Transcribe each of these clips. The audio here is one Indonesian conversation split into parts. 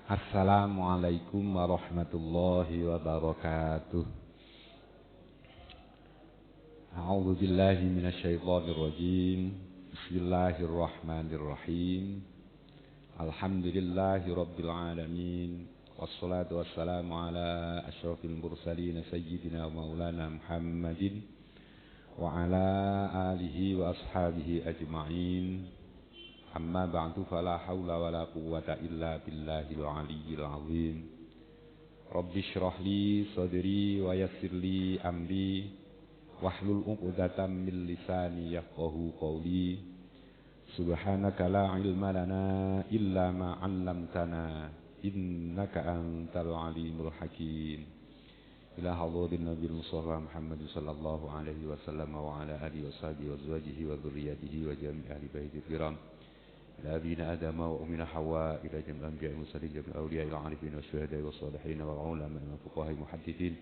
Assalamualaikum warahmatullahi wabarakatuh. A'udzu billahi minasyaitonir rajim. Bismillahirrahmanirrahim. Alhamdulillahi rabbil alamin. Wassalatu wassalamu ala asyrafil mursalin sayyidina wa maulana Muhammadin wa ala alihi wa ashabihi ajma'in. Amma ba'du fala haula wala quwwata illa billahil aliyyil azim. Rabbi shrah li sadri wa yassir li amri wahlul 'uqdatam min lisani yafqahu qawli. Subhanaka la ilma lana illa ma 'allamtana innaka antal alimul hakim. Ila hadrin nabiyil mustafa Muhammad sallallahu alaihi wasallam wa ala alihi washabihi wa azwajihi wa dzurriyyatihi wa jami'i ahli baitihi kiram. إلى أبينا آدم وأمنا حواء إلى جميع الأنبياء والمرسلين جميع الأولياء العارفين والشهداء والصالحين والعلماء والفقهاء المحدثين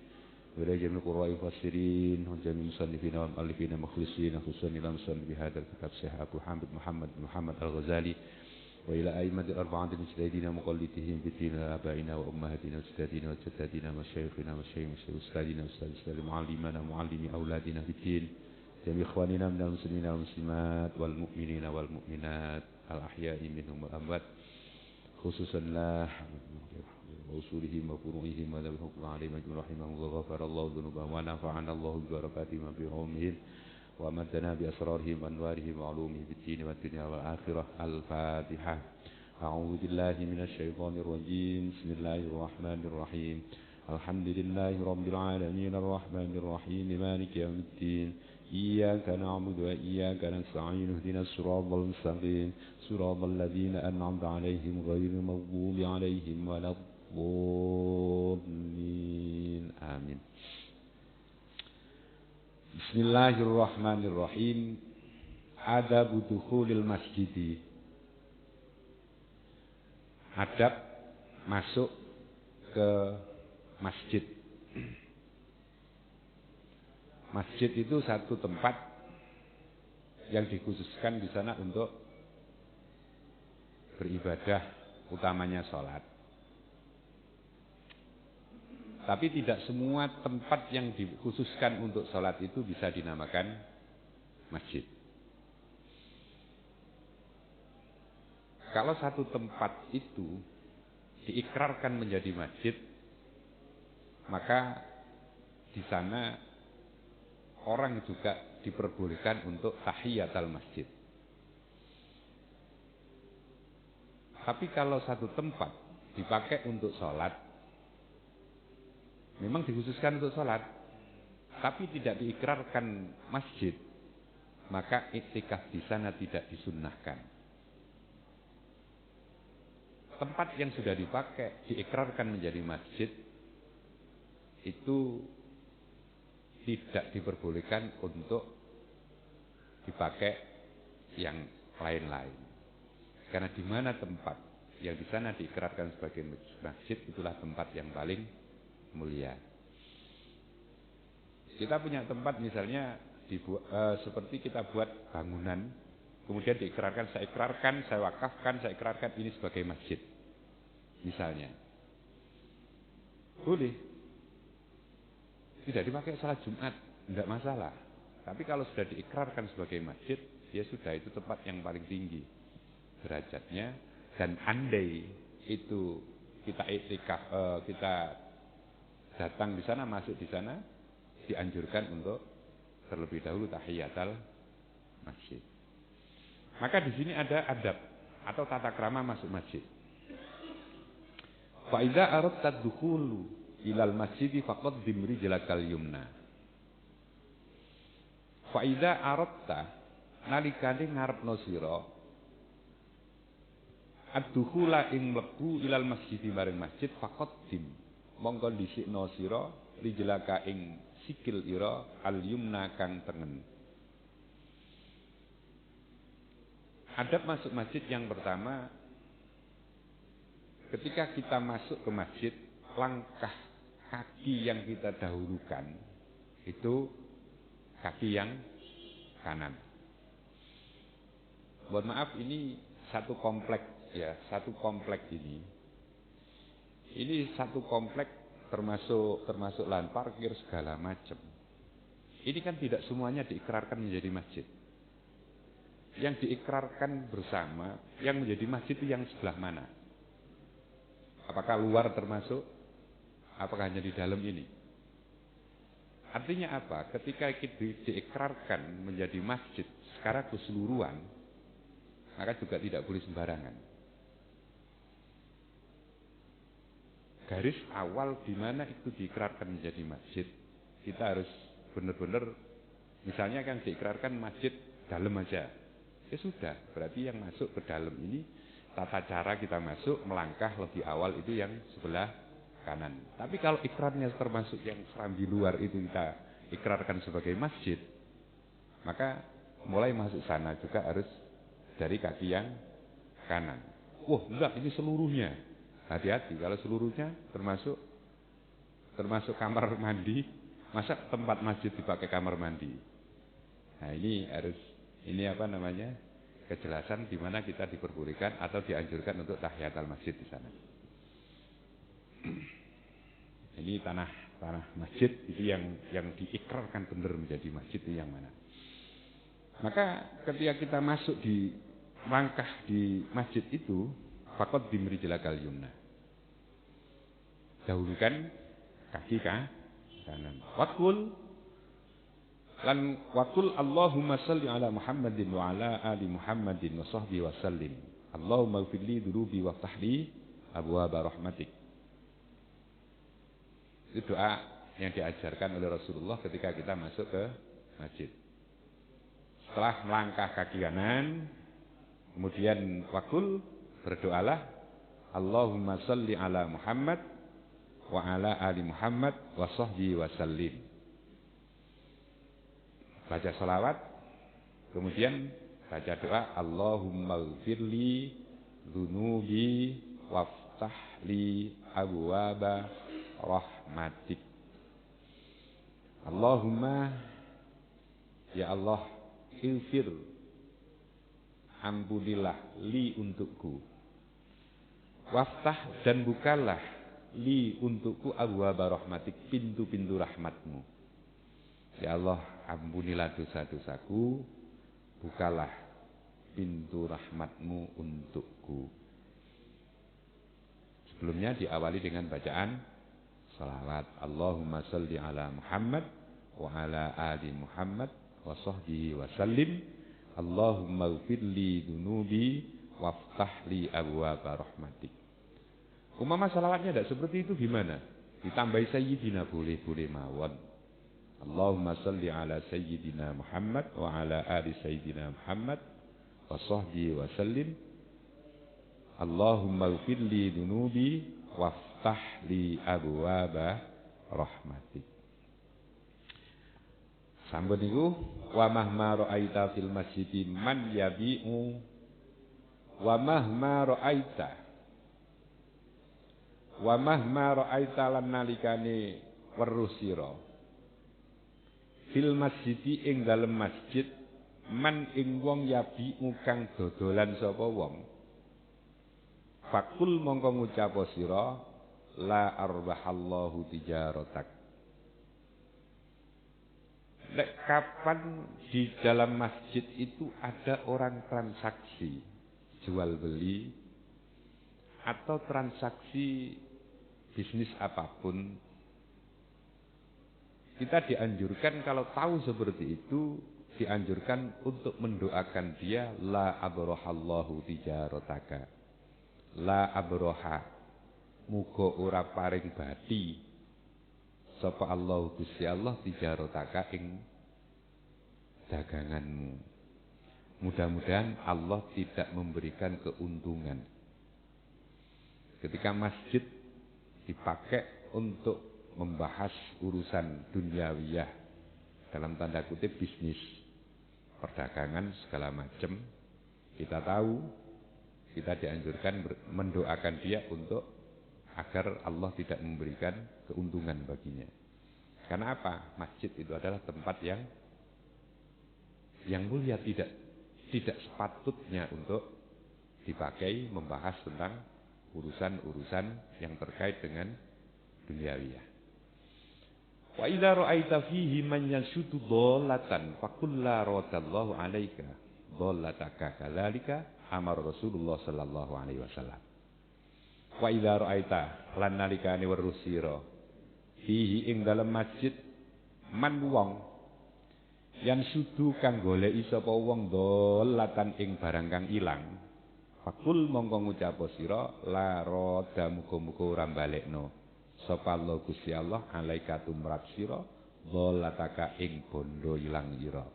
وإلى جميع القراء المفسرين وجميع المصنفين والمؤلفين المخلصين خصوصا إلى مصنف بهذا الكتاب الشيخ أبو حامد محمد الغزالي وإلى أئمة الأربعة المجتهدين مقلدين بالدين آبائنا وأمهاتنا وأجدادنا وجداتنا ومشايخنا ومشايخ أستاذنا وأستاذ معلمنا ومعلمي أولادنا بالدين جميع إخواننا من المسلمين والمسلمات والمؤمنين والمؤمنات الأحياء منهم والأموات خصوصا لا وأصولهم وفروعهم وذوي الحكم عليهم أجمعين رحمهم وغفر الله ذنوبهم ونفعنا الله ببركاتهم وبعلومهم وأمدنا بأسرارهم وأنوارهم وعلومهم في الدين والدنيا والآخرة. الفاتحة. أعوذ بالله من الشيطان الرجيم. بسم الله الرحمن الرحيم. الحمد لله رب العالمين الرحمن الرحيم مالك يوم الدين. إياك نعبد وإياك نستعين اهدنا الصراط المستقيم صراط الذين أنعمت عليهم غير المغضوب عليهم ولا الضالين آمين. Bismillahirrahmanirrahim. Adab dukhulil masjid. Adab masuk ke masjid. Masjid itu satu tempat yang dikhususkan di sana untuk beribadah, utamanya sholat. Tapi tidak semua tempat yang dikhususkan untuk sholat itu bisa dinamakan masjid. Kalau satu tempat itu diikrarkan menjadi masjid, maka di sana orang juga diperbolehkan untuk tahiyatul masjid. Tapi kalau satu tempat dipakai untuk sholat, memang dikhususkan untuk sholat, tapi tidak diikrarkan masjid, maka iktikaf di sana tidak disunnahkan. Tempat yang sudah dipakai, diikrarkan menjadi masjid, itu tidak diperbolehkan untuk dipakai yang lain-lain. Karena di mana tempat yang di sana diikrarkan sebagai masjid, itulah tempat yang paling mulia. Kita punya tempat misalnya seperti kita buat bangunan, kemudian diikrarkan, saya wakafkan, saya ikrarkan ini sebagai masjid. Misalnya. Boleh. Tidak dipakai salat Jumat, tidak masalah. Tapi kalau sudah diikrarkan sebagai masjid, ya sudah, itu tempat yang paling tinggi derajatnya. Dan andai itu kita iktikaf, kita datang di sana, masuk di sana, dianjurkan untuk terlebih dahulu tahiyatul masjid. Maka di sini ada adab atau tata krama masuk masjid. Fa idza aradta ad-dukhulu ilal masjidi faqaddim rijlakal yumna. Fa idza aradta, nalikane ngarepno sira ad-dukhula ing mlebu ilal masjidi maring masjid, faqaddim monggo dhisikno sira rijlaka ing sikil ira al yumna kang tengen. Adab masuk masjid yang pertama, ketika kita masuk ke masjid, langkah kaki yang kita dahulukan itu kaki yang kanan. Mohon maaf, ini satu komplek ini Ini satu komplek termasuk lahan parkir segala macam. Ini kan tidak semuanya diikrarkan menjadi masjid. Yang diikrarkan bersama, yang menjadi masjid itu yang sebelah mana? Apakah luar termasuk? Apakah hanya di dalam ini? Artinya apa? Ketika diikrarkan menjadi masjid secara keseluruhan, maka juga tidak boleh sembarangan. Garis awal di mana itu diikrarkan menjadi masjid, kita harus benar-benar, misalnya kan diikrarkan masjid dalam aja, ya sudah, berarti yang masuk ke dalam ini tata cara kita masuk melangkah lebih awal itu yang sebelah kanan. Tapi kalau ikrarnya termasuk yang serambi luar itu kita ikrarkan sebagai masjid, maka mulai masuk sana juga harus dari kaki yang kanan. Wah, enggak, ini seluruhnya. Hati-hati, kalau seluruhnya termasuk kamar mandi, masa tempat masjid dipakai kamar mandi. Nah, ini apa namanya? Kejelasan di mana kita diperbolehkan atau dianjurkan untuk tahiyatul masjid di sana. Ini tanah masjid itu yang diikrarkan benar menjadi masjid itu yang mana? Maka ketika kita masuk di langkah di masjid itu, faqad dimrijlakal yumna. Dahulukan kaki kanan. Wakul Allahumma salli ala Muhammadin wa ala ali Muhammadin wa sahbihi wa sallim. Allahumma ighfirli dhunubi wa ftahli abwaaba rahmatik. Itu doa yang diajarkan oleh Rasulullah ketika kita masuk ke masjid. Setelah melangkah kaki kanan, kemudian wakul, berdoalah Allahumma salli ala Muhammad wa ala ali Muhammad wa sahbihi wa sallim. Baca salawat, kemudian baca doa Allahumma ighfirli dzunubi waftahli abwaaba rahmatik. Allahumma, ya Allah, ighfir, ampunilah li untukku, waftah, dan bukalah li untukku abwaaba rahmatik, pintu-pintu rahmatmu. Ya Allah, ampunilah dosa-dosaku, bukalah pintu rahmatmu untukku. Sebelumnya diawali dengan bacaan salawat. Allahumma salli ala Muhammad wa ala ali Muhammad wa sahbihi wa sallim. Allahumma ighfirli dzunubi waftah li abwaaba rahmatik. Umpama salawatnya tidak seperti itu gimana? Ditambahi sayyidina, boleh mawon. Allahumma salli ala sayyidina Muhammad wa ala ali sayyidina Muhammad wa sahbihi wa sallim. Allahumma ighfirli dzunubi waftah li abwaaba rahmatik. Sampun niku wa mahma ra'aita fil masjidi man yabi'u wa mahma ra'aita lan nalikane weruh sira fil masjidi ing dalem masjid man ing wong yabi'u kang dodolan sapa wong, fakul mongko ngucap sira la arbahallahu tijaratak. Nek kapan di dalam masjid itu ada orang transaksi jual beli atau transaksi bisnis apapun, kita dianjurkan kalau tahu seperti itu, dianjurkan untuk mendoakan dia la abrahallahu tijarataka, la abraha, muga ora paring bati sapa Allah Gusti Allah tijarataka ing daganganmu. Mudah-mudahan Allah tidak memberikan keuntungan. Ketika masjid dipakai untuk membahas urusan duniawiyah, dalam tanda kutip bisnis, perdagangan segala macam, kita tahu, kita dianjurkan mendoakan dia untuk agar Allah tidak memberikan keuntungan baginya. Karena apa? Masjid itu adalah tempat yang mulia, tidak sepatutnya untuk dipakai membahas tentang urusan-urusan yang terkait dengan duniawiyah. Wa idza ra'aita fihi man yashudu dhalatan faqul la radallahu 'alaika dhalataka kadzalika amar Rasulullah sallallahu alaihi wasallam. Wa idza ra'aita lan nalikane weruh sira fihi ing dalem masjid man wong yan sudu kang goleki sapa wong dhalatan ing barang kang ilang faqul mongko ngucap sira la rada muga-muga ora balekno sapa Allah Gusti Allah alaika tumrap sira dhalataka ing bondo ilang ira.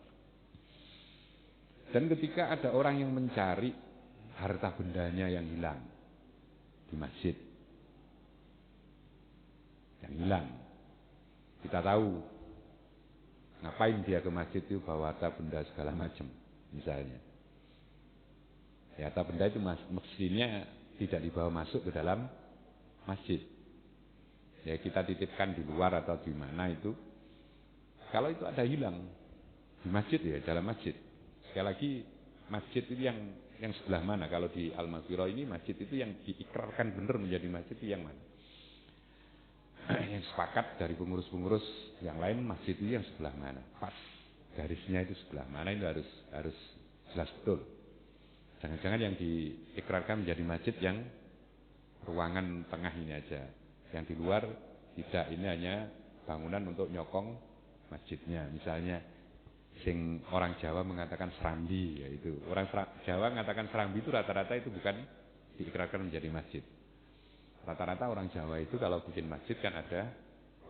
Dan ketika ada orang yang mencari harta bendanya yang hilang di masjid, yang hilang, kita tahu ngapain dia ke masjid itu bawa harta benda segala macam misalnya. Ya, harta benda itu mestinya tidak dibawa masuk ke dalam masjid. Ya, kita titipkan di luar atau di mana itu. Kalau itu ada hilang di masjid, ya dalam masjid. Sekali lagi masjid itu yang sebelah mana? Kalau di Al-Maghfirah ini masjid itu yang diikrarkan benar menjadi masjid itu yang mana? Yang sepakat dari pengurus-pengurus yang lain masjid itu yang sebelah mana? Pas garisnya itu sebelah mana itu harus jelas betul. Jangan-jangan yang diikrarkan menjadi masjid yang ruangan tengah ini aja. Yang di luar tidak, ini hanya bangunan untuk nyokong masjidnya. Misalnya sing orang Jawa mengatakan serambi, yaitu orang Jawa mengatakan serambi itu rata-rata itu bukan diikrarkan menjadi masjid. Rata-rata orang Jawa itu kalau bikin masjid kan ada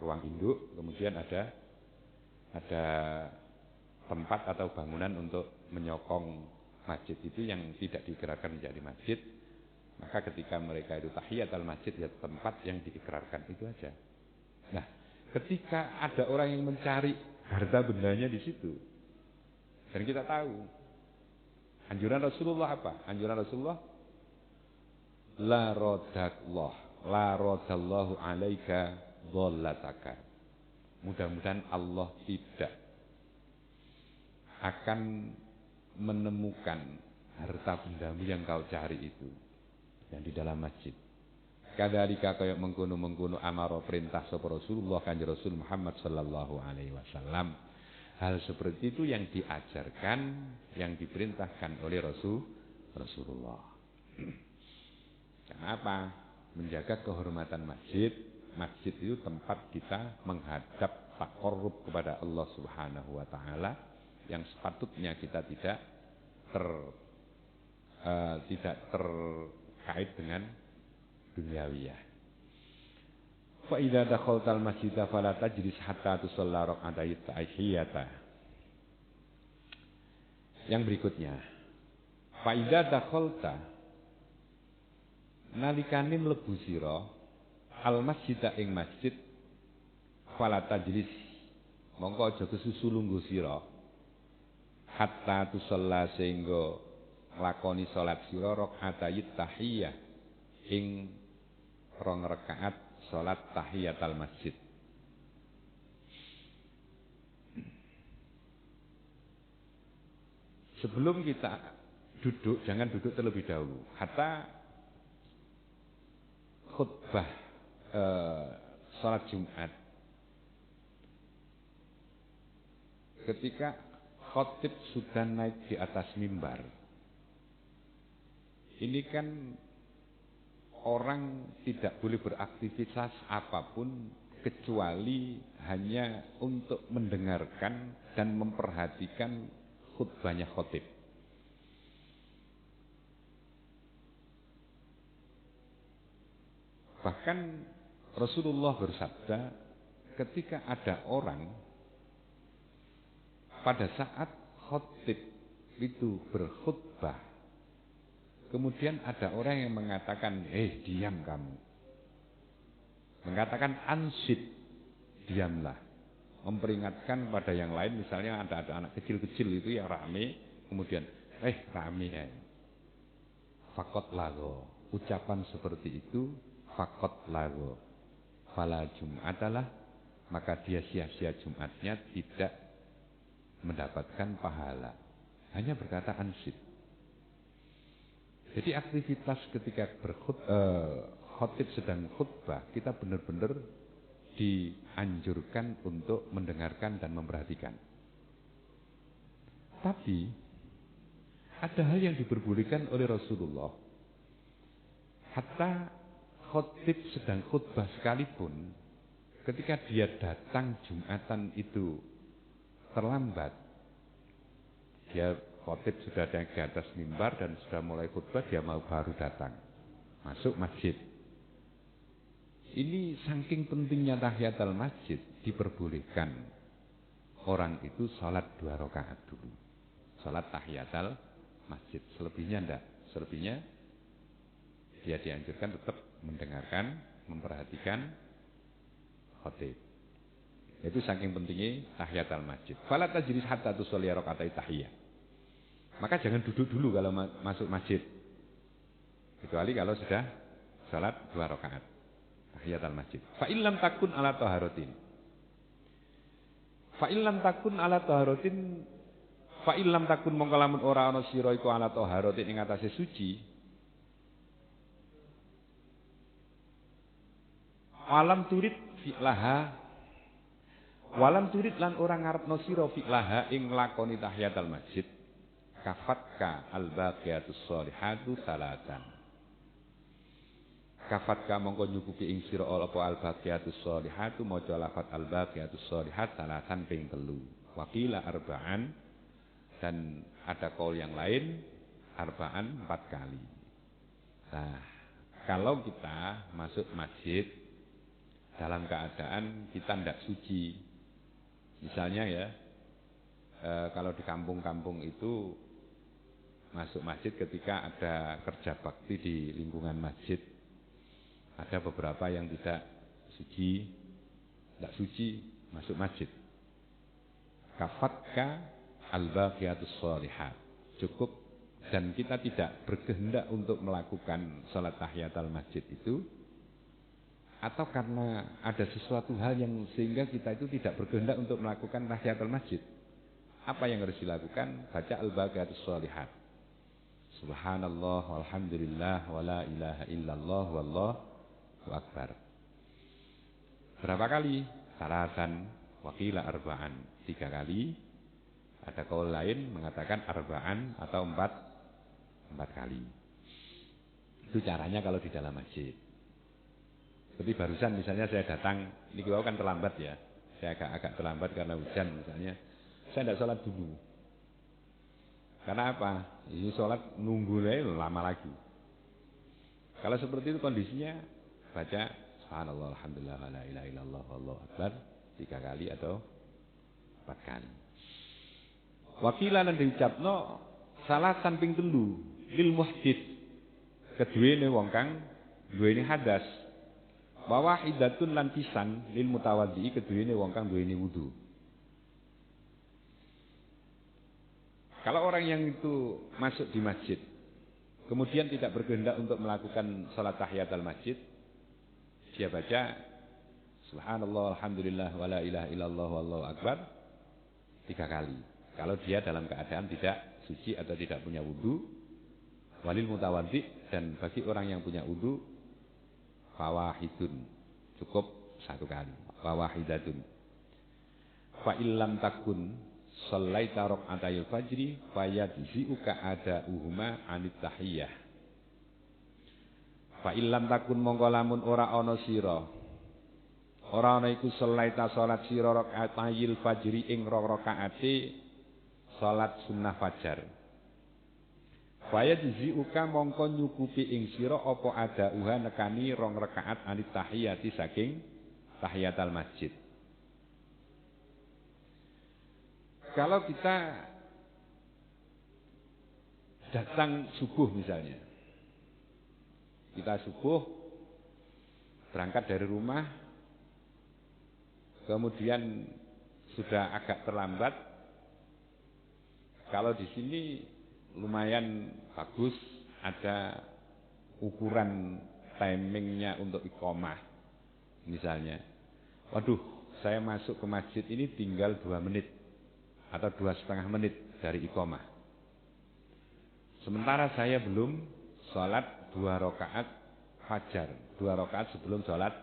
ruang induk, kemudian ada tempat atau bangunan untuk menyokong masjid itu yang tidak diikrarkan menjadi masjid. Maka ketika mereka itu tahiyatul masjid, ya tempat yang diikrarkan itu aja. Nah, ketika ada orang yang mencari harta bendanya di situ, dan kita tahu anjuran Rasulullah apa? Anjuran Rasulullah la radallahu alaika dhallataka. Mudah-mudahan Allah tidak akan menemukan harta bendamu yang kau cari itu yang di dalam masjid. Kadzalika kaya mengkono-mengkono amara perintah sapa Rasulullah Kanjeng Rasul Muhammad sallallahu alaihi wasallam. Hal seperti itu yang diajarkan, yang diperintahkan oleh Rasulullah. Kenapa? Menjaga kehormatan masjid. Masjid itu tempat kita menghadap taqarrub kepada Allah Subhanahu wa taala yang sepatutnya kita tidak terkait dengan duniawiyah. Fa idza dakhaltal masjida fala tajlis hatta tusalla rak'atai tahiyata. Yang berikutnya, fa idza dakhalta nalikane mlebu sira al masjida ing masjid fala tajlis mongko aja kesusu lungguh sira hatta tusalla sehingga lakoni salat sira rak'atai tahiyah ing 2 rakaat salat tahiyatul masjid. Sebelum kita duduk, jangan duduk terlebih dahulu. Hatta khutbah salat Jumat, ketika khatib sudah naik di atas mimbar, ini kan orang tidak boleh beraktivitas apapun kecuali hanya untuk mendengarkan dan memperhatikan khutbahnya khatib. Bahkan Rasulullah bersabda, ketika ada orang pada saat khatib itu berkhutbah, kemudian ada orang yang mengatakan, diam kamu. Mengatakan ansid, diamlah. Memperingatkan pada yang lain, misalnya ada anak kecil-kecil itu yang rame, kemudian, rame ya. Fakot lago. Ucapan seperti itu, fakot lago. Fala Jum'atalah, maka dia sia-sia Jumatnya tidak mendapatkan pahala. Hanya berkata ansid. Jadi aktivitas ketika khotib sedang khutbah, kita benar-benar dianjurkan untuk mendengarkan dan memperhatikan. Tapi ada hal yang diperbolehkan oleh Rasulullah. Hatta khotib sedang khutbah sekalipun, ketika dia datang Jumatan itu terlambat, dia khotib sudah ada di atas mimbar dan sudah mulai khutbah, dia mau baru datang masuk masjid. Ini saking pentingnya tahiyatul masjid, diperbolehkan orang itu sholat 2 rakaat dulu, sholat tahiyatul masjid. Selebihnya enggak, selebihnya dia dianjurkan tetap mendengarkan, memperhatikan khotib. Itu saking pentingnya tahiyatul masjid. Fala tajlis hatta tusolli rakaatai tahiyah. Maka jangan duduk dulu kalau masuk masjid, kecuali kalau sudah salat 2 rakaat tahiyatul masjid. Fa illam takun ala taharatin. Fa illam takun ala taharatin. Fa illam takun mongko lamun ora ana sira iku ala taharatin ing atase suci. Walam turid fi'laha, walam turid lan ora ngarepno sira fi'laha ing nglakoni tahiyatul masjid, kafatka al-baqiyatus sholihatu salatan. Kafatka mongko nyukupi ing sira apa al-baqiyatus sholihatu, maca lafaz al-baqiyatus sholihat salatan ping 3. Waqila arba'an, dan ada kaul yang lain arba'an 4 kali. Nah, kalau kita masuk masjid dalam keadaan kita tidak suci, misalnya ya, kalau di kampung-kampung itu masuk masjid ketika ada kerja bakti di lingkungan masjid, ada beberapa yang tidak suci masuk masjid. Kafatka al-baqiyatus sholihat, cukup, dan kita tidak berkehendak untuk melakukan sholat tahiyatul masjid itu, atau karena ada sesuatu hal yang sehingga kita itu tidak berkehendak untuk melakukan tahiyatul masjid. Apa yang harus dilakukan? Baca al-baqiyatus sholihat. Subhanallah walhamdulillah wala ilaha illallah wallahu akbar. Berapa kali? Salatan, waqila arba'an, 3 kali. Ada kaul lain mengatakan arba'an atau 4 kali. Itu caranya kalau di dalam masjid. Seperti barusan misalnya saya datang, ini kau kan terlambat ya. Saya agak terlambat karena hujan misalnya. Saya tidak sholat dulu. Karena apa? Ini sholat nunggunya lama lagi. Kalau seperti itu kondisinya, baca subhanallah alhamdulillah la ilaha illallah wallahu akbar 3 kali atau 4 kali. Wakilan yang diucapno salatan ping 3 lil muhdits, keduwene wong kang duweni hadas. Wa wahidatun lan pisan lil mutawaddi, keduwene wong kang duweni wudu. Kalau orang yang itu masuk di masjid kemudian tidak berkehendak untuk melakukan salat tahiyatul masjid, dia baca subhanallah alhamdulillah wala ilaha illallah wallahu akbar 3 kali. Kalau dia dalam keadaan tidak suci atau tidak punya wudu, walil mutawaddi, dan bagi orang yang punya wudu fawahidun, cukup 1 kali, fawahidatun. Fa illam takun shallaita rak'atayil fajri fayajzi'uka ada'uhuma 'anit tahiyyah. Fa illam takun mongko lamun ora ana sira, ora ana iku shallaita salat sira rak'atayil fajri ing rakaate salat sunnah fajar. Fayajzi'uka mongko nyukupi ing sira apa ada'uha nekani 2 rakaat anit tahiyyati saking tahiyatul masjid. Kalau kita datang subuh misalnya, kita subuh berangkat dari rumah, kemudian sudah agak terlambat. Kalau di sini lumayan bagus, ada ukuran timingnya untuk iqomah. Misalnya, waduh, saya masuk ke masjid ini tinggal 2 menit atau 2,5 menit dari iqomah. Sementara saya belum sholat 2 rakaat fajar, 2 rakaat sebelum sholat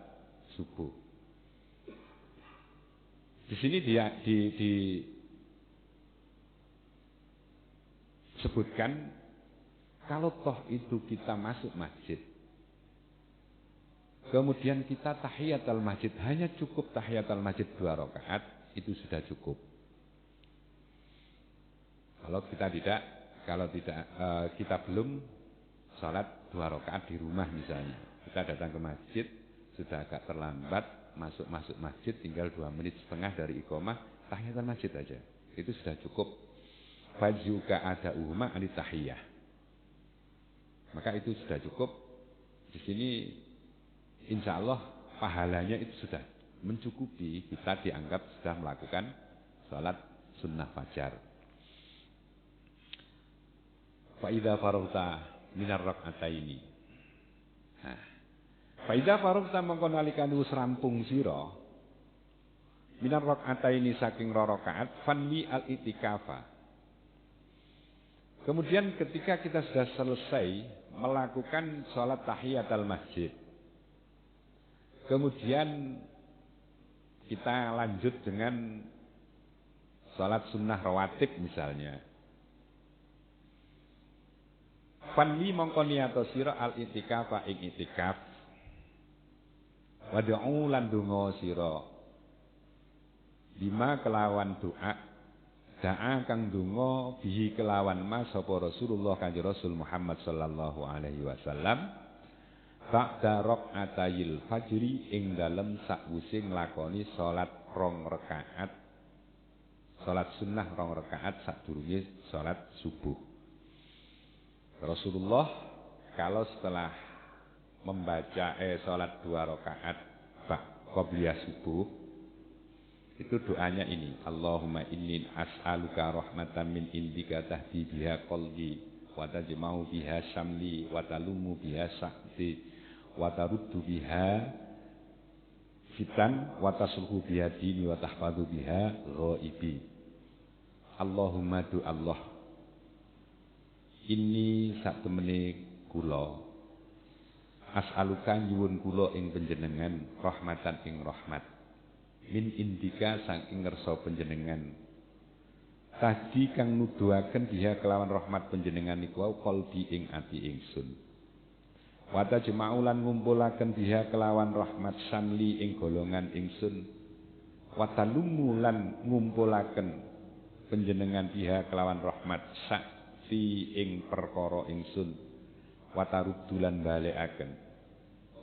subuh. Di sini disebutkan kalau toh itu kita masuk masjid, kemudian kita tahiyatul masjid, hanya cukup tahiyatul masjid 2 rakaat, itu sudah cukup. Kalau kita belum sholat 2 rakaat di rumah misalnya, kita datang ke masjid sudah agak terlambat, masuk masjid tinggal 2 menit setengah dari iqamah, tahiyatul masjid aja, itu sudah cukup. Fajuka ada uhma anit tahiyah, maka itu sudah cukup. Di sini insya Allah pahalanya itu sudah mencukupi, kita dianggap sudah melakukan sholat sunnah fajar. Fa idza faragta minar rak'ataini. Nah, fa idza faragta mongko nalikane wis rampung sira minar rak'ataini saking 2 rakaat fanwi al itikafa. Kemudian ketika kita sudah selesai melakukan sholat tahiyatul masjid, kemudian kita lanjut dengan sholat sunnah rawatib misalnya. Fanwi mongko niyato sira al itikafa ing itikaf. Wad'u lan donga sira bima kelawan doa, da'a kang donga bihi kelawan mas sapa Rasulullah Kanjeng Rasul Muhammad sallallahu alaihi wasallam ba'da rakaatayil fajri ing dalem sakwise nglakoni salat 2 rakaat, salat sunnah 2 rakaat sadurunge salat subuh. Rasulullah kalau setelah membaca salat 2 rakaat qobliyah subuh, itu doanya ini, Allahumma inni as'aluka rahmatan min indika tahdi biha qalbi wa tajma'u biha syamli wa talumu biha sa'ti wa taruddu biha fitan wa tasluhu biha dini wa tahfadhu biha ghaibi. Allahumma du Allah, ini sak temene kula as'aluka nyuwun kula ing panjenengan rahmatan ing rahmat min indika saking ngersa panjenengan tadi kang nuduhaken biha kelawan rahmat panjenengan niku qalbi ing ati ingsun wa tajma'ulan ngumpulaken biha kelawan rahmat samli ing golongan ingsun wa talumulan ngumpulaken panjenengan biha kelawan rahmat fi ing perkara ingsun wataruddulan balekaken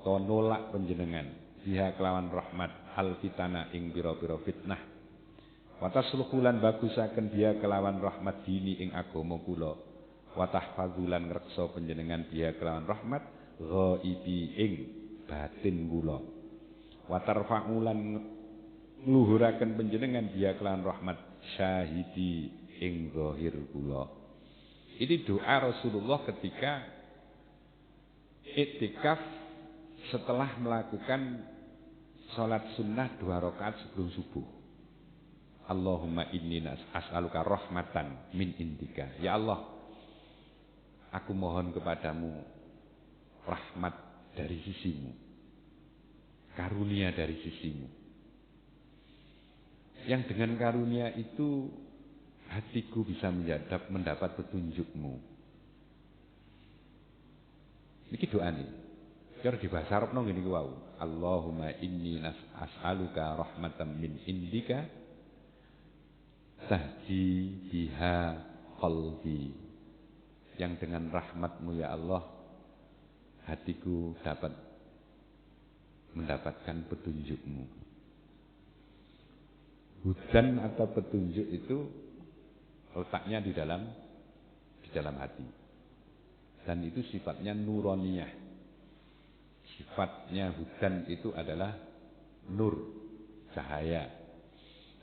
to nolak panjenengan biha kelawan rahmat al fitana ing pira-pira fitnah watasluhulan bagusaken biha kelawan rahmat dini ing agama kula watahfadzulan ngreksa panjenengan biha kelawan rahmat ghaibi ing batin kula watarfa'ulan ngluhuraken panjenengan biha kelawan rahmat syahidi ing zahir kula. Ini doa Rasulullah ketika iktikaf setelah melakukan sholat sunnah 2 rakaat sebelum subuh. Allahumma inni as'aluka rahmatan min indika. Ya Allah, aku mohon kepadamu rahmat dari sisimu, karunia dari sisimu. Yang dengan karunia itu hatiku bisa mendapat petunjukmu. Ini doa nih. Cara di bahasa Arab nong ini wau. Allahumma inni as'aluka rahmatan min indika tahdi biha qalbi. Yang dengan rahmatmu ya Allah, hatiku dapat mendapatkan petunjukmu. Hudan atau petunjuk itu letaknya di dalam hati, dan itu sifatnya nuroniyah. Sifatnya hudan itu adalah nur, cahaya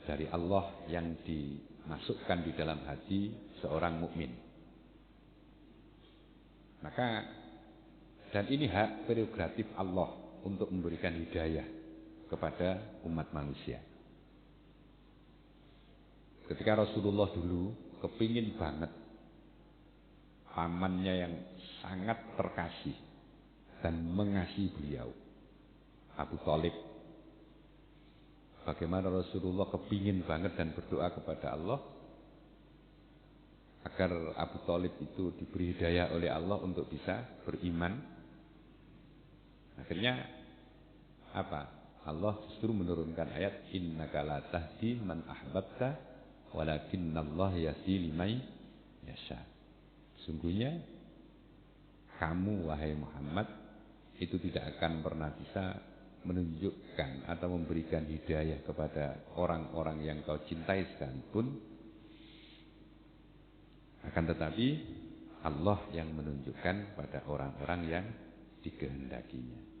dari Allah yang dimasukkan di dalam hati seorang mukmin. Maka dan ini hak prerogatif Allah untuk memberikan hidayah kepada umat manusia. Ketika Rasulullah dulu kepingin banget pamannya yang sangat terkasih dan mengasihi beliau, Abu Thalib. Bagaimana Rasulullah kepingin banget dan berdoa kepada Allah agar Abu Thalib itu diberi hidayah oleh Allah untuk bisa beriman. Akhirnya apa? Allah justru menurunkan ayat innaka la tahdi man ahbabta walakinnallaha yahdi liman yasha. Sungguhnya kamu wahai Muhammad itu tidak akan pernah bisa menunjukkan atau memberikan hidayah kepada orang-orang yang kau cintai sekalipun, akan tetapi Allah yang menunjukkan pada orang-orang yang dikehendakinya.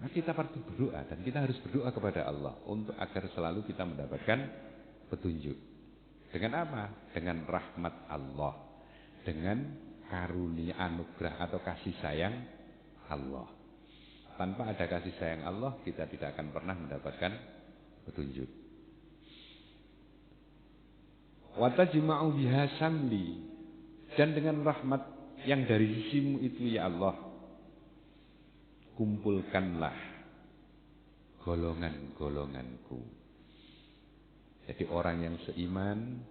Nah, kita perlu berdoa dan kita harus berdoa kepada Allah untuk agar selalu kita mendapatkan petunjuk. Dengan apa? Dengan rahmat Allah, dengan karunia anugerah atau kasih sayang Allah. Tanpa ada kasih sayang Allah, kita tidak akan pernah mendapatkan petunjuk. Wa tajma'u biha samli, dan dengan rahmat yang dari sisimu itu ya Allah, kumpulkanlah golongan-golonganku. Jadi orang yang seiman,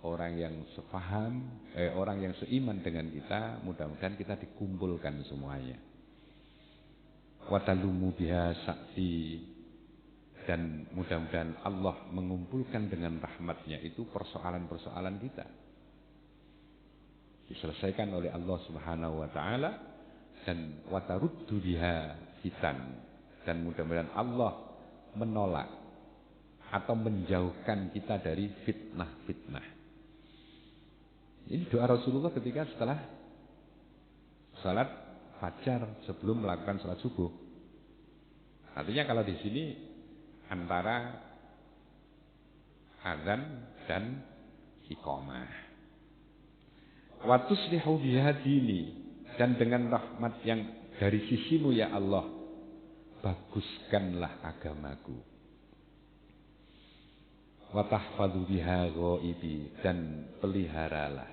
orang yang sefaham, orang yang seiman dengan kita, mudah-mudahan kita dikumpulkan semuanya. Watalumu biha sakti, dan mudah-mudahan Allah mengumpulkan dengan rahmatnya itu persoalan-persoalan kita diselesaikan oleh Allah Subhanahu wa taala, dan wataruddu biha fitan, dan mudah-mudahan Allah menolak atau menjauhkan kita dari fitnah-fitnah. Ini doa Rasulullah ketika setelah salat fajar sebelum melakukan salat subuh. Artinya kalau di sini antara azan dan iqamah. Wa tuslihu biha dini, dan dengan rahmat yang dari sisimu ya Allah, baguskanlah agamaku. Wa tahfadhu biha ghaibi, dan peliharalah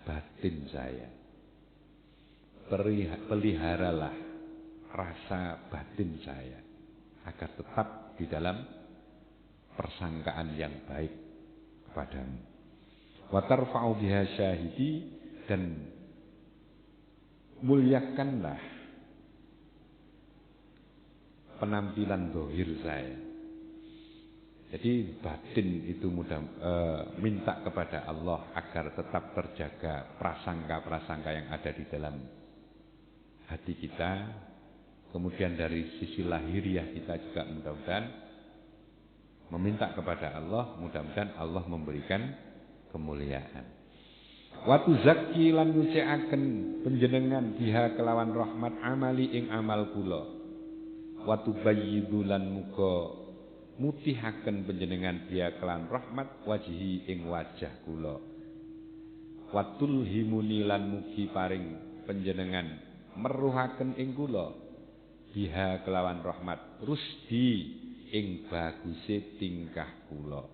batin saya. Peliharalah rasa batin saya agar tetap di dalam persangkaan yang baik kepadamu. Wa tarfa'u biha syahidi, dan muliakanlah penampilan zahir saya. Jadi batin itu minta kepada Allah agar tetap terjaga prasangka-prasangka yang ada di dalam hati kita. Kemudian dari sisi lahiriah kita juga mudah-mudahan meminta kepada Allah, mudah-mudahan Allah memberikan kemuliaan. Wa tuzakki lan nyucikaken panjenengan biha kelawan rahmat amali ing amal kula. Wa tubayyidu lan muga mutihaken panjenengan biha kelawan rahmat wajhi ing wajah kula. Wa tulhimuni lan mugi paring panjenengan meruhaken ing kula biha kelawan rahmat rusdi ing baguse tingkah kula.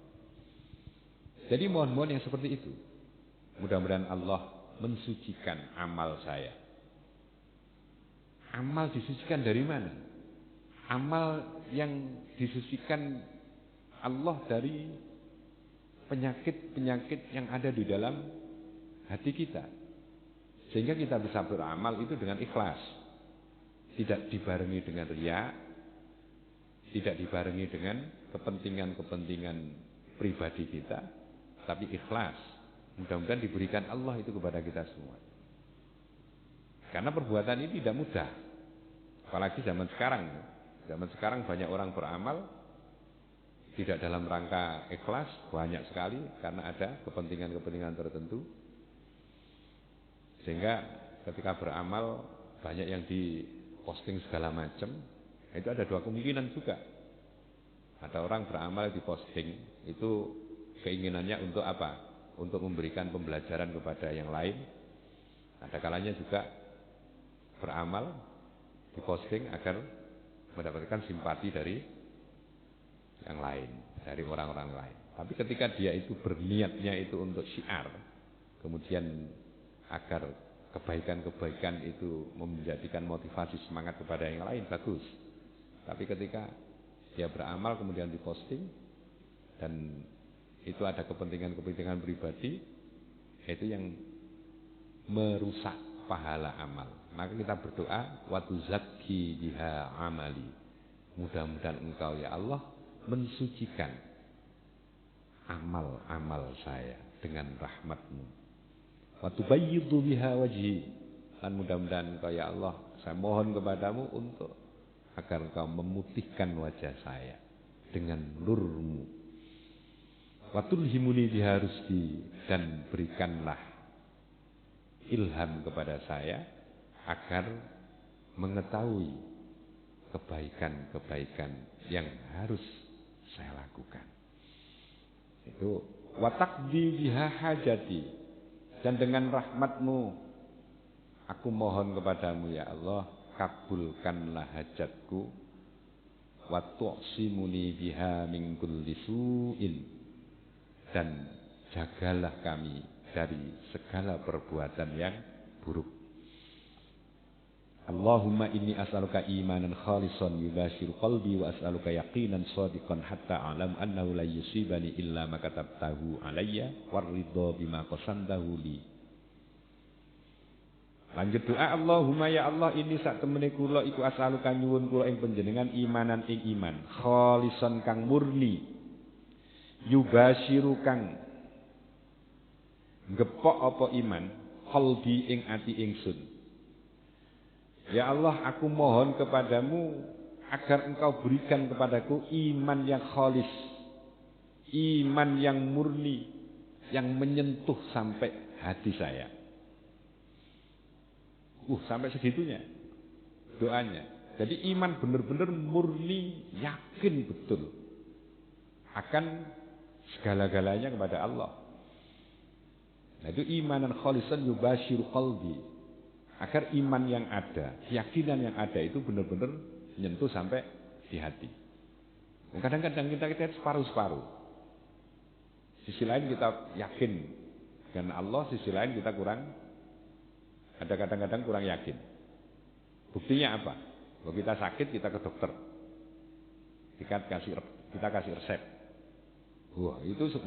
Jadi mohon-mohon yang seperti itu. Mudah-mudahan Allah mensucikan amal saya. Amal disucikan dari mana? Amal yang disucikan Allah dari penyakit-penyakit yang ada di dalam hati kita. Sehingga kita bisa beramal itu dengan ikhlas. Tidak dibarengi dengan riya, tidak dibarengi dengan kepentingan-kepentingan pribadi kita, tapi ikhlas. Mudah-mudahan diberikan Allah itu kepada kita semua. Karena perbuatan ini tidak mudah. Apalagi zaman sekarang. Zaman sekarang banyak orang beramal tidak dalam rangka ikhlas, banyak sekali karena ada kepentingan-kepentingan tertentu. Sehingga ketika beramal banyak yang diposting segala macam. Itu ada dua kemungkinan juga. Ada orang beramal diposting, itu keinginannya untuk apa? Untuk memberikan pembelajaran kepada yang lain. Ada kalanya juga beramal diposting agar mendapatkan simpati dari yang lain, dari orang-orang lain. Tapi ketika dia itu berniatnya itu untuk syiar, kemudian agar kebaikan-kebaikan itu menjadikan motivasi semangat kepada yang lain, bagus. Tapi ketika dia beramal kemudian diposting dan itu ada kepentingan-kepentingan pribadi, itu yang merusak pahala amal. Maka kita berdoa, wa tuzakki biha amali. Mudah-mudahan Engkau ya Allah mensucikan amal-amal saya dengan rahmat-Mu. Wa tubayyidu biha wajhi. Dan mudah-mudahan Engkau ya Allah, saya mohon kepadamu untuk agar Engkau memutihkan wajah saya dengan nur-Mu. Wa tulhimuni biha rusdi, dan berikanlah ilham kepada saya agar mengetahui kebaikan-kebaikan yang harus saya lakukan. Itu wa taqdi biha hajati, dan dengan rahmat-Mu aku mohon kepadamu ya Allah, kabulkanlah hajatku. Wa tu'simuni biha min kulli su'in, dan jagalah kami dari segala perbuatan yang buruk. Allahumma inni as'aluka imanan khalisan yubashiru qalbi, wa as'aluka yaqinan shadiqan hatta a'lam annahu la yusibani illa ma katabtahu alayya waridha bima qasamtahu li. Lanjut doa, Allahumma ya Allah, ini sak temene kula iku as'aluka nyuwun kula ing panjenengan imanan ing iman khalisan kang murni, yubashiru kang gepok apa iman, qalbi ing ati ingsun. Ya Allah, aku mohon kepadamu agar Engkau berikan kepadaku iman yang khalis, iman yang murni, yang menyentuh sampai hati saya. Sampai segitunya doanya. Jadi iman benar-benar murni, yakin betul akan segala-galanya kepada Allah. Nah, itu imanan khalisan yubashiru qalbi, agar iman yang ada, keyakinan yang ada itu benar-benar menyentuh sampai di hati. Kadang-kadang kita separuh-separuh. Sisi lain kita yakin dengan Allah, sisi lain kita ada kadang-kadang kurang yakin. Buktinya apa? Kalau kita sakit, kita ke dokter. Kita kasih resep. Wah, itu 80%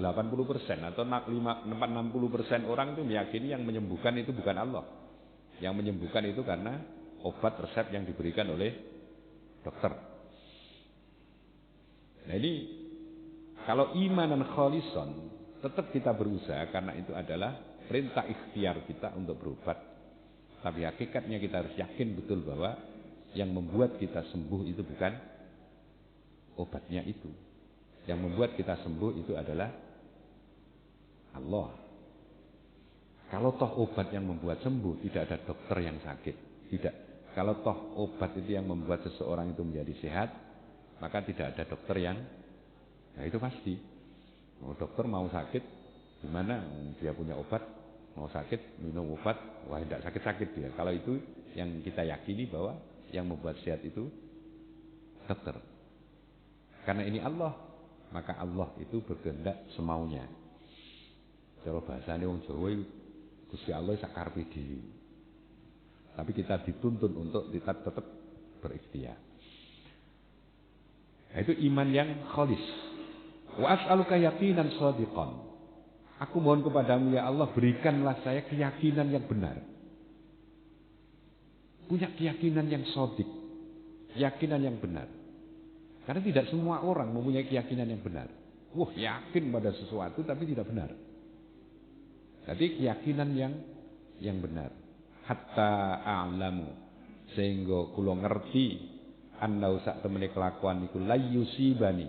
atau 60% orang itu meyakini yang menyembuhkan itu bukan Allah. Yang menyembuhkan itu karena obat resep yang diberikan oleh dokter. Nah ini, kalau imanan khalisan, tetap kita berusaha karena itu adalah perintah ikhtiar kita untuk berobat. Tapi hakikatnya kita harus yakin betul bahwa yang membuat kita sembuh itu bukan obatnya itu. Yang membuat kita sembuh itu adalah Allah. Kalau toh obat yang membuat sembuh, tidak ada dokter yang sakit. Tidak. Kalau toh obat itu yang membuat seseorang itu menjadi sehat, maka tidak ada dokter yang, nah itu pasti. Dokter mau sakit, gimana dia punya obat, mau sakit minum obat, wah tidak sakit-sakit dia. Kalau itu yang kita yakini bahwa yang membuat sehat itu dokter. Karena ini Allah, maka Allah itu berkehendak semaunya. Cara bahasane wong Jawa, Gusti Allah sakarepe dhewe. Tapi kita dituntun untuk kita tetap berikhtiar. Nah, itu iman yang khalis. Wa as'aluka yaqinan shadiqan. Aku mohon kepadamu ya Allah, berikanlah saya keyakinan yang benar. Punya keyakinan yang shadiq, keyakinan yang benar. Karena tidak semua orang mempunyai keyakinan yang benar. Yakin pada sesuatu tapi tidak benar. Jadi keyakinan yang benar. Hatta a'lamu, sehingga kula ngerti annau sak temene kelakuan niku layyusibani,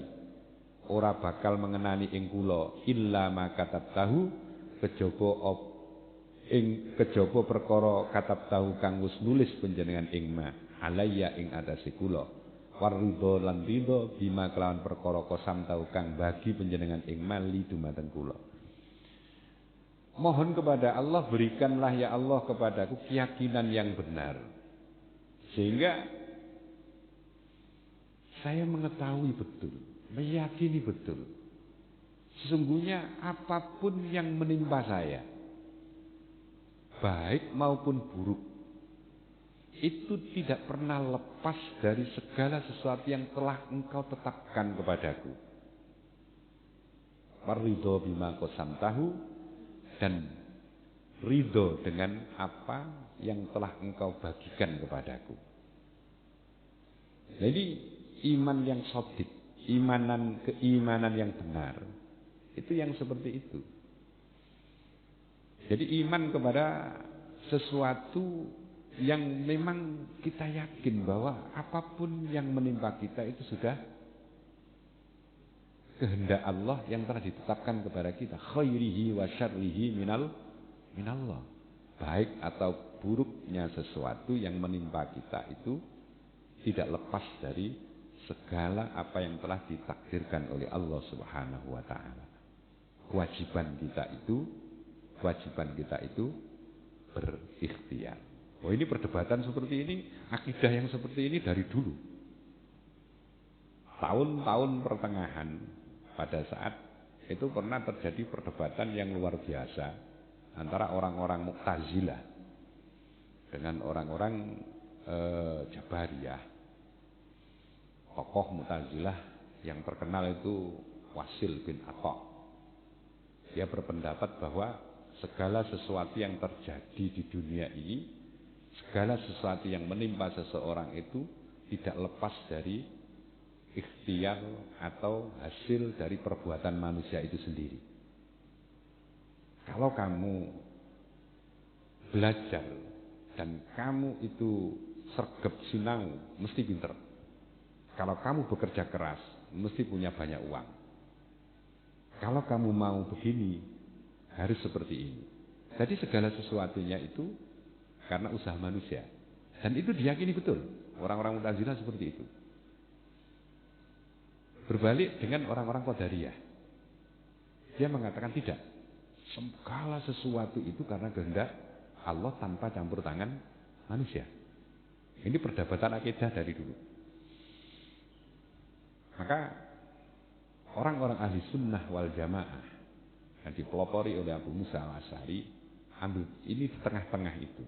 ora bakal mengenani ing kula illa ma katabtahu, kejaba perkara katabtahu kang wis nulis panjenengan ing ma alayya ing atase kula, waridho lan ridho bima kelawan perkara kosam tau kang bagi panjenengan ing mali dumateng kula. Mohon kepada Allah, berikanlah ya Allah kepadaku keyakinan yang benar, sehingga saya mengetahui betul, meyakini betul, sesungguhnya apapun yang menimpa saya, baik maupun buruk, itu tidak pernah lepas dari segala sesuatu yang telah engkau tetapkan kepadaku. Waridho bima qasamtahu, dan ridho dengan apa yang telah engkau bagikan kepadaku. Jadi iman yang shadiq, keimanan yang benar, itu yang seperti itu. Jadi iman kepada sesuatu yang memang kita yakin bahwa apapun yang menimpa kita itu sudah kehendak Allah yang telah ditetapkan kepada kita. Khairihi wa syarrihi minallah. Baik atau buruknya sesuatu yang menimpa kita itu tidak lepas dari segala apa yang telah ditakdirkan oleh Allah Subhanahu wa taala. Kewajiban kita itu berikhtiar. Oh, ini perdebatan seperti ini, akidah yang seperti ini dari dulu. Tahun-tahun pertengahan pada saat itu pernah terjadi perdebatan yang luar biasa antara orang-orang Mu'tazilah dengan orang-orang Jabariyah. Tokoh Mu'tazilah yang terkenal itu Wasil bin Atha. Dia berpendapat bahwa segala sesuatu yang terjadi di dunia ini, segala sesuatu yang menimpa seseorang itu tidak lepas dari ikhtiar atau hasil dari perbuatan manusia itu sendiri. Kalau kamu belajar dan kamu itu sregep sinau, mesti pinter. Kalau kamu bekerja keras, mesti punya banyak uang. Kalau kamu mau begini, harus seperti ini. Jadi segala sesuatunya itu karena usaha manusia. Dan itu diyakini betul. Orang-orang Mu'tazilah seperti itu. Berbalik dengan orang-orang Qadariyah. Dia mengatakan tidak. Segala sesuatu itu karena kehendak Allah tanpa campur tangan manusia. Ini perdebatan akidah dari dulu. Maka orang-orang ahli sunnah wal jamaah yang dipelopori oleh Abu Musa al-Asy'ari ambil ini di tengah-tengah itu.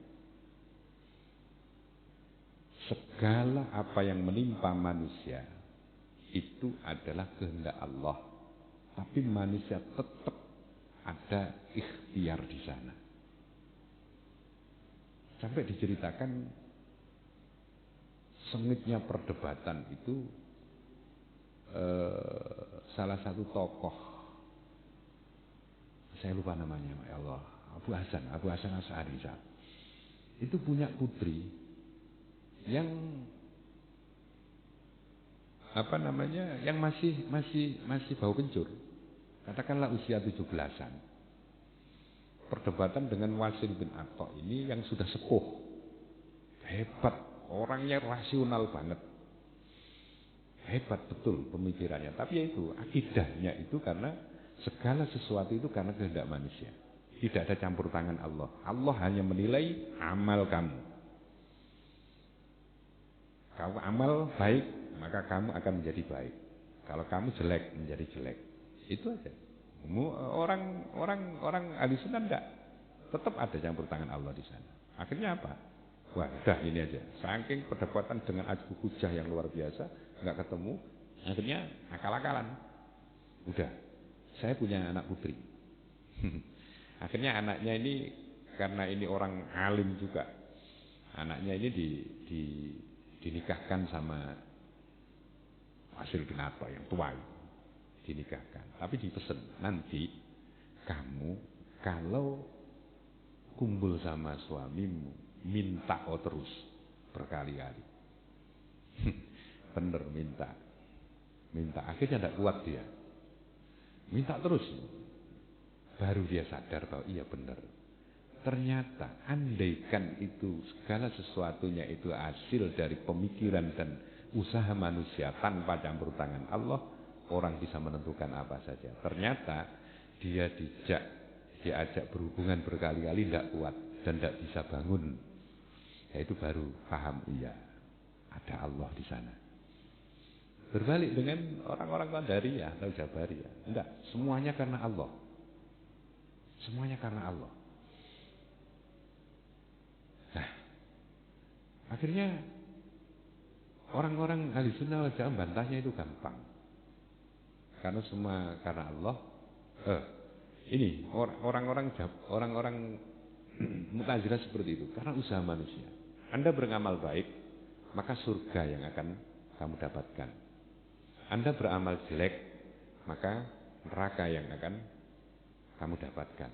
Segala apa yang menimpa manusia itu adalah kehendak Allah, tapi manusia tetap ada ikhtiar di sana. Sampai diceritakan sengitnya perdebatan itu salah satu tokoh, saya lupa namanya, ya Allah, Abu Hasan Asy'ari itu punya putri yang yang masih bau kencur, katakanlah usia 17-an. Perdebatan dengan Wasil bin Atha ini yang sudah sepuh, hebat, orangnya rasional banget, hebat betul pemikirannya. Tapi ya itu akidahnya itu karena segala sesuatu itu karena kehendak manusia, tidak ada campur tangan Allah. Allah hanya menilai amal kamu. Kalau amal baik, maka kamu akan menjadi baik. Kalau kamu jelek, menjadi jelek. Itu aja. Orang ahli sunnah enggak. Tetap ada campur tangan Allah di sana. Akhirnya apa? Wah, udah ini aja. Saking perdebatan dengan adu hujah yang luar biasa, enggak ketemu. Akhirnya akal-akalan. Udah. Saya punya anak putri. Akhirnya anaknya ini karena ini orang alim juga. Anaknya ini dinikahkan sama Wasil bin Atha yang tua itu. Dinikahkan. Tapi dipesen, nanti kamu kalau kumpul sama suamimu minta terus berkali-kali. Bener minta. Akhirnya tidak kuat dia. Minta terus. Baru dia sadar bahwa iya benar. Ternyata andaikan itu segala sesuatunya itu hasil dari pemikiran dan usaha manusia tanpa campur tangan Allah, orang bisa menentukan apa saja. Ternyata dia diajak berhubungan berkali-kali tidak kuat dan tidak bisa bangun. Ya itu baru paham, iya ada Allah di sana. Berbalik dengan orang-orang Qadariyah atau Jabariyah, enggak, semuanya karena Allah. Semuanya karena Allah. Akhirnya orang-orang ahli sunnah wal jamaah bantahnya itu gampang. Karena semua karena Allah. Ini orang-orang Mu'tazilah seperti itu. Karena usaha manusia. Anda beramal baik, maka surga yang akan kamu dapatkan. Anda beramal jelek, maka neraka yang akan kamu dapatkan.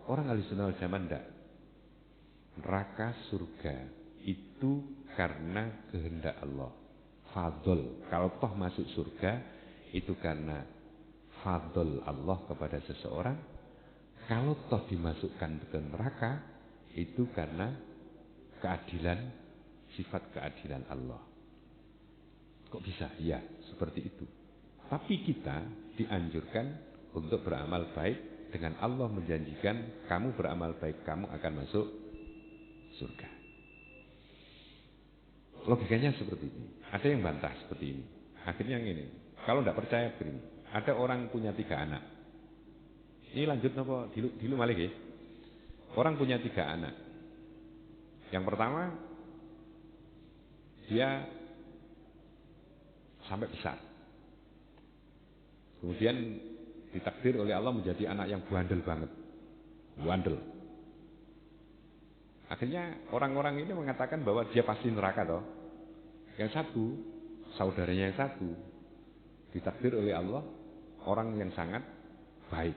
Orang ahli sunnah wal jamaah enggak. Neraka surga itu karena kehendak Allah. Fadl. Kalau toh masuk surga itu karena fadl Allah kepada seseorang. Kalau toh dimasukkan ke neraka itu karena keadilan, sifat keadilan Allah. Kok bisa? Ya, seperti itu. Tapi kita dianjurkan untuk beramal baik dengan Allah menjanjikan kamu beramal baik, kamu akan masuk surga. Logikanya seperti ini. Ada yang bantah seperti ini. Akhirnya yang ini. Kalau tidak percaya begini. Ada orang punya 3 anak. Ini lanjut nopo dilu malih ya. Orang punya 3 anak. Yang pertama dia sampai besar. Kemudian ditakdir oleh Allah menjadi anak yang bandel banget. Bandel. Akhirnya orang-orang ini mengatakan bahwa dia pasti neraka toh. Yang satu, saudaranya yang satu, ditakdir oleh Allah orang yang sangat baik.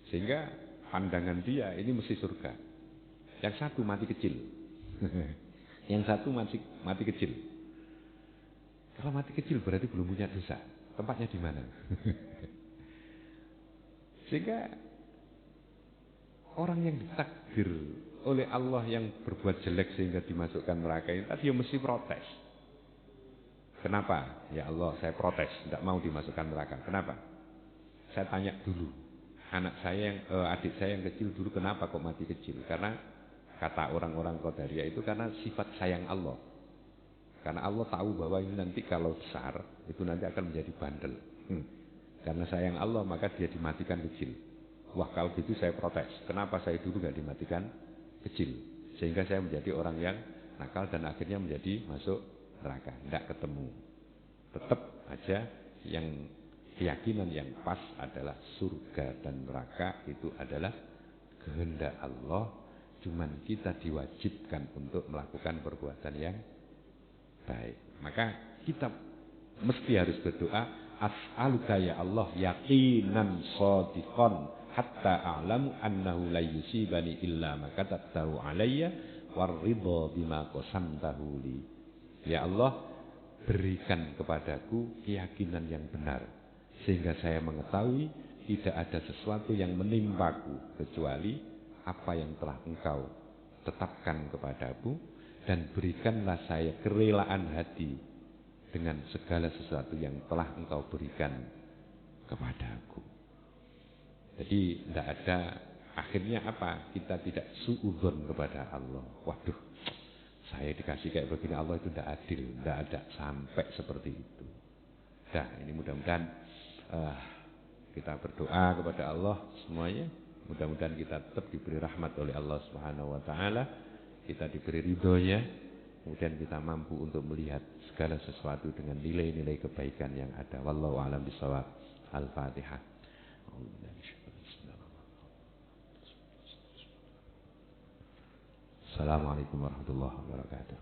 Sehingga pandangan dia ini mesti surga. Yang satu mati kecil. Yang satu mati kecil. Kalau mati kecil berarti belum punya dosa. Tempatnya di mana? Sehingga orang yang ditakdir oleh Allah yang berbuat jelek sehingga dimasukkan neraka ini tadi mesti protes. Kenapa? Ya Allah, saya protes, tidak mau dimasukkan neraka. Kenapa? Saya tanya dulu. Adik saya yang kecil dulu kenapa kok mati kecil? Karena kata orang-orang Qadariyah itu karena sifat sayang Allah. Karena Allah tahu bahwa ini nanti kalau besar itu nanti akan menjadi bandel. Karena sayang Allah maka dia dimatikan kecil. Wah kalau gitu saya protes. Kenapa saya dulu nggak dimatikan kecil? Sehingga saya menjadi orang yang nakal dan akhirnya menjadi masuk neraka. Tidak ketemu. Tetap aja yang keyakinan yang pas adalah surga dan neraka itu adalah kehendak Allah. Cuman kita diwajibkan untuk melakukan perbuatan yang baik. Maka kita mesti harus berdoa, as'aluka ya Allah yaqinan shadiqan hatta a'lamu annahu la yusibani illa ma katabtahu alayya warridha bima qasamtahu li. Ya Allah, berikan kepadaku keyakinan yang benar sehingga saya mengetahui tidak ada sesuatu yang menimpaku kecuali apa yang telah Engkau tetapkan kepadaku, dan berikanlah saya kerelaan hati dengan segala sesuatu yang telah Engkau berikan kepadaku. Jadi tidak ada, akhirnya apa? Kita tidak suudzon kepada Allah. Waduh, saya dikasih kayak begini, Allah itu tidak adil. Tidak ada sampai seperti itu. Nah ini mudah-mudahan kita berdoa kepada Allah semuanya. Mudah-mudahan kita tetap diberi rahmat oleh Allah Subhanahu wa taala, kita diberi ridhonya, kemudian kita mampu untuk melihat segala sesuatu dengan nilai-nilai kebaikan yang ada. Wallahu a'lam bishawab. Al-Fatihah. Assalamualaikum warahmatullahi wabarakatuh.